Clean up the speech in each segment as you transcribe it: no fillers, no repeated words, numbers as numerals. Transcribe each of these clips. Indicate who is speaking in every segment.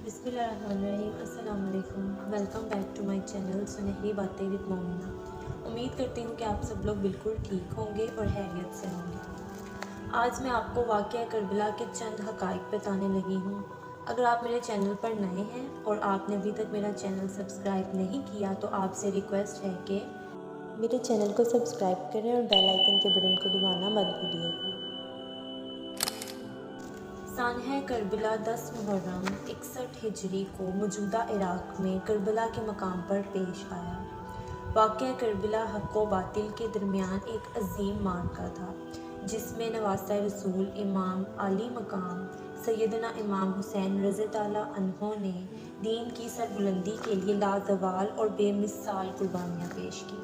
Speaker 1: बिस्मिल्लाहिर्रहमानिर्रहीम। अस्सलाम वालेकुम। Welcome back to my channel Sunehri Baatein with Momina. उम्मीद करती हूँ कि आप सब लोग बिल्कुल ठीक होंगे और खैरियत से होंगे। आज मैं आपको वाक़या करबला के चंद हक़ाइक़ बताने लगी हूँ। अगर आप मेरे चैनल पर नए हैं और आपने अभी तक मेरा चैनल सब्सक्राइब नहीं किया तो आपसे रिक्वेस्ट है कि मेरे चैनल को सब्सक्राइब करें और बेल आइकन के बटन को दबाना मत भूलिएगा। सानह करबला 10 मुहर्रम 61 हिजरी को मौजूदा इराक़ में करबला के मकाम पर पेश आया। वाक़या करबला हक़ व बातिल के दरमियान एक अजीम मार्का था, जिसमें नवासा रसूल इमाम आली मकाम सैयदना इमाम हुसैन रज़ियल्लाहु अन्हु ने दीन की सरबुलंदी के लिए लाज़वाल और बेमिसाल कुर्बानियाँ पेश की।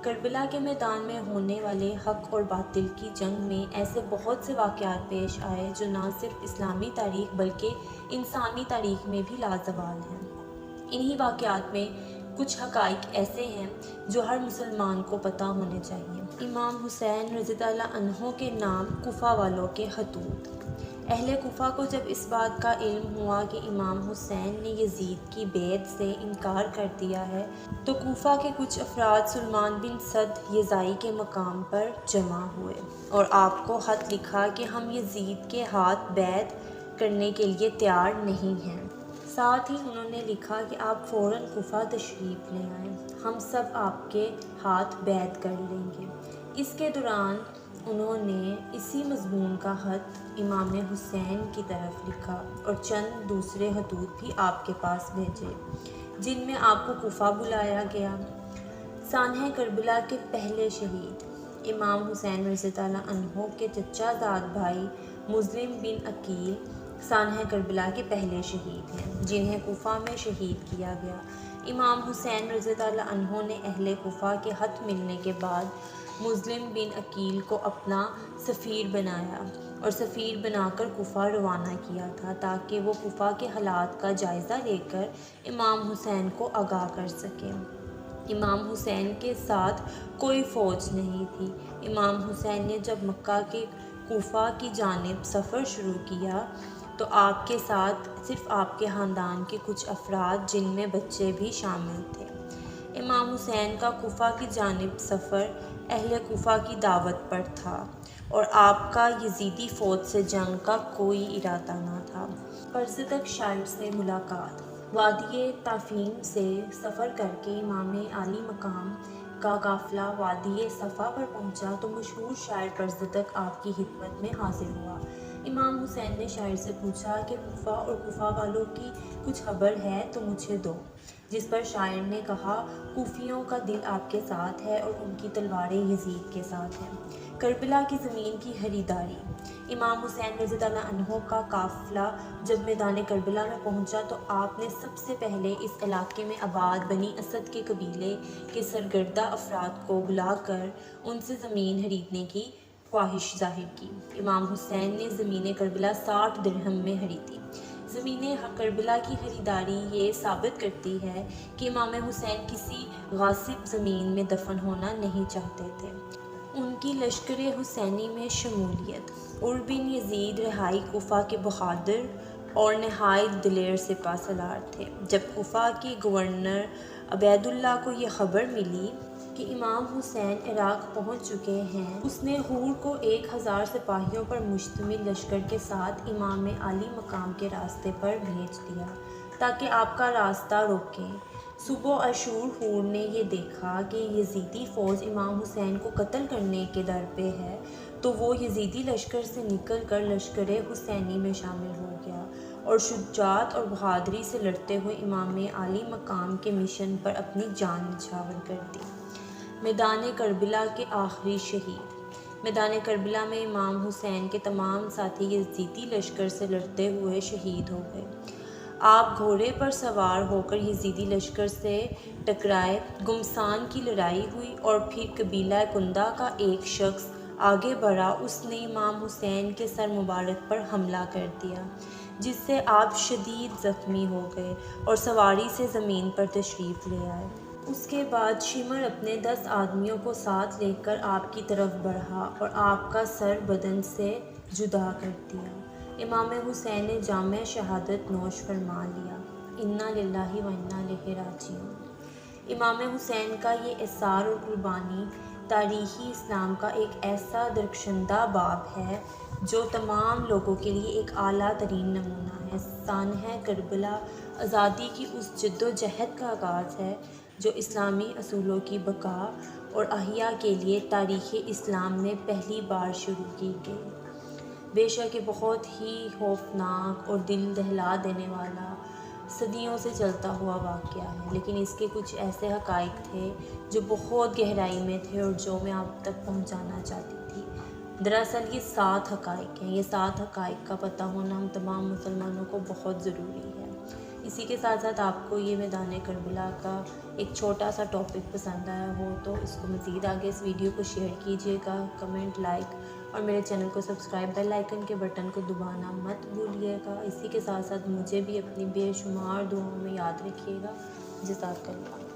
Speaker 1: करबला के मैदान में होने वाले हक़ और बातिल की जंग में ऐसे बहुत से वाक़यात पेश आए जो ना सिर्फ इस्लामी तारीख़ बल्कि इंसानी तारीख़ में भी लाज़वाल हैं। इन्हीं वाक़यात में कुछ हक़ाइक़ ऐसे हैं जो हर मुसलमान को पता होने चाहिए। इमाम हुसैन रज़ियल्लाहु अन्हु के नाम कूफ़ा वालों के खतूत। अहले कूफ़ा को जब इस बात का इल्म हुआ कि इमाम हुसैन ने यज़ीद की बैत से इनकार कर दिया है, तो कूफ़ा के कुछ अफराद सुलेमान बिन सद यज़ाई के मकाम पर जमा हुए और आपको ख़त लिखा कि हम यज़ीद के हाथ बैत करने के लिए तैयार नहीं हैं। साथ ही उन्होंने लिखा कि आप फ़ौरन कूफ़ा तशरीफ़ ले आएँ, हम सब आपके हाथ बैत कर लेंगे। इसके दौरान उन्होंने इसी मज़मून का ख़त इमाम हुसैन की तरफ लिखा और चंद दूसरे खतूत भी आपके पास भेजे, जिनमें आपको कूफ़ा बुलाया गया। सानह करबला के पहले शहीद इमाम हुसैन रज़ियल्लाहु अन्हु के चचाज़ाद भाई मुस्लिम बिन अकील सानह करबला के पहले शहीद हैं, जिन्हें कूफ़ा में शहीद किया गया। इमाम हुसैन रज़ियल्लाहु अन्हु ने अहले कूफ़ा के ख़त मिलने के बाद मुस्लिम बिन अकील को अपना सफ़ीर बनाया और सफ़ीर बनाकर कूफ़ा रवाना किया था, ताकि वो कूफ़ा के हालात का जायज़ा लेकर इमाम हुसैन को आगाह कर सके। इमाम हुसैन के साथ कोई फ़ौज नहीं थी। इमाम हुसैन ने जब मक्का के कूफ़ा की जानिब सफ़र शुरू किया तो आपके साथ सिर्फ़ आपके ख़ानदान के कुछ अफराद, जिनमें बच्चे भी शामिल थे। इमाम हुसैन का कूफ़ा की जानिब सफ़र अहले कूफ़ा की दावत पर था और आपका यज़ीदी फ़ौज से जंग का कोई इरादा न था। परसदक शायर से मुलाकात। वादी ताफ़ीम से सफ़र करके इमाम आली मकाम का काफ़िला वादी सफ़ा पर पहुंचा तो मशहूर शायर परसदक आपकी खिदमत में हाजिर हुआ। इमाम हुसैन ने शायर से पूछा कि कूफ़ा और कूफ़ा वालों की कुछ खबर है तो मुझे दो, जिस पर शायर ने कहा, कूफियों का दिल आपके साथ है और उनकी तलवारें यज़ीद के साथ हैं। करबला की ज़मीन की खरीदारी। इमाम हुसैन रज़ियल्लाहु अन्हु का काफ़िला जब मैदान करबला में पहुंचा तो आपने सबसे पहले इस इलाके में आबाद बनी असद के कबीले के सरगर्दा अफराद को बुलाकर उनसे ज़मीन खरीदने की ख्वाहिश ज़ाहिर की। इमाम हुसैन ने ज़मीन करबला 60 दिरहम में खरीदी। ज़मीन करबला की खरीदारी ये साबित करती है कि इमाम हुसैन किसी गासिब ज़मीन में दफन होना नहीं चाहते थे। उनकी लश्कर हुसैनी में शमूलियत। उर्व बिन यज़ीद रिहाई कूफ़ा के बहादुर और नहायत दिलेर सिपह सलार थे। जब कूफ़ा के गवर्नर अबैदुल्लाह को ये ख़बर मिली कि इमाम हुसैन इराक़ पहुंच चुके हैं, उसने हूर को 1000 सिपाहियों पर मुश्तमिल लश्कर के साथ इमाम आली मकाम के रास्ते पर भेज दिया ताकि आपका रास्ता रोकें। सुबह अशूर हूर ने यह देखा कि यज़ीदी फ़ौज इमाम हुसैन को कत्ल करने के दर पे है, तो वो यज़ीदी लश्कर से निकल कर लश्कर हुसैनी में शामिल हो गया और शुजाअत और बहादुरी से लड़ते हुए इमाम आली मकाम के मिशन पर अपनी जान निछावर कर दी। मैदान करबला के आखिरी शहीद। मैदान करबला में इमाम हुसैन के तमाम साथी यज़ीदी लश्कर से लड़ते हुए शहीद हो गए। आप घोड़े पर सवार होकर यज़ीदी लश्कर से टकराए। गुमसान की लड़ाई हुई और फिर कबीला कुंदा का एक शख्स आगे बढ़ा, उसने इमाम हुसैन के सर मुबारक पर हमला कर दिया, जिससे आप शदीद ज़ख्मी हो गए और सवारी से ज़मीन पर तशरीफ़ ले आए। उसके बाद शिमर अपने 10 आदमियों को साथ लेकर आपकी तरफ बढ़ा और आपका सर बदन से जुदा कर दिया। امام حسین نے جامع شہادت نوش فرما لیا۔ انا للہ و انا الیہ راجعون۔ امام حسین کا یہ اثار اور قربانی تاریخی اسلام کا ایک ایسا درخشندہ باب ہے جو تمام لوگوں کے لیے ایک اعلیٰ ترین نمونہ ہے۔ سانحہ کربلا آزادی کی اس جد و جہد کا آغاز ہے جو اسلامی اصولوں کی بقا اور احیاء کے لیے تاریخ اسلام میں پہلی بار شروع کی گئی۔ بے شک یہ بہت ہی خوفناک اور دل دہلا دینے والا صدیوں سے چلتا ہوا واقعہ ہے، لیکن اس کے کچھ ایسے حقائق تھے جو بہت گہرائی میں تھے اور جو میں آپ تک پہنچانا چاہتی تھی۔ دراصل یہ 7 حقائق ہیں۔ یہ 7 حقائق کا پتہ ہونا ہم تمام مسلمانوں کو بہت ضروری ہے۔ اسی کے ساتھ ساتھ آپ کو یہ میدان کربلا کا ایک چھوٹا سا ٹاپک پسند آیا ہو تو اس کو مزید آگے اس ویڈیو کو شیئر کیجیے گا، کمنٹ، لائک اور میرے چینل کو سبسکرائب، بیل آئیکن کے بٹن کو دبانا مت بھولیے گا۔ اسی کے ساتھ ساتھ مجھے بھی اپنی بے شمار دعاؤں میں یاد رکھیے گا۔ جزاک اللہ۔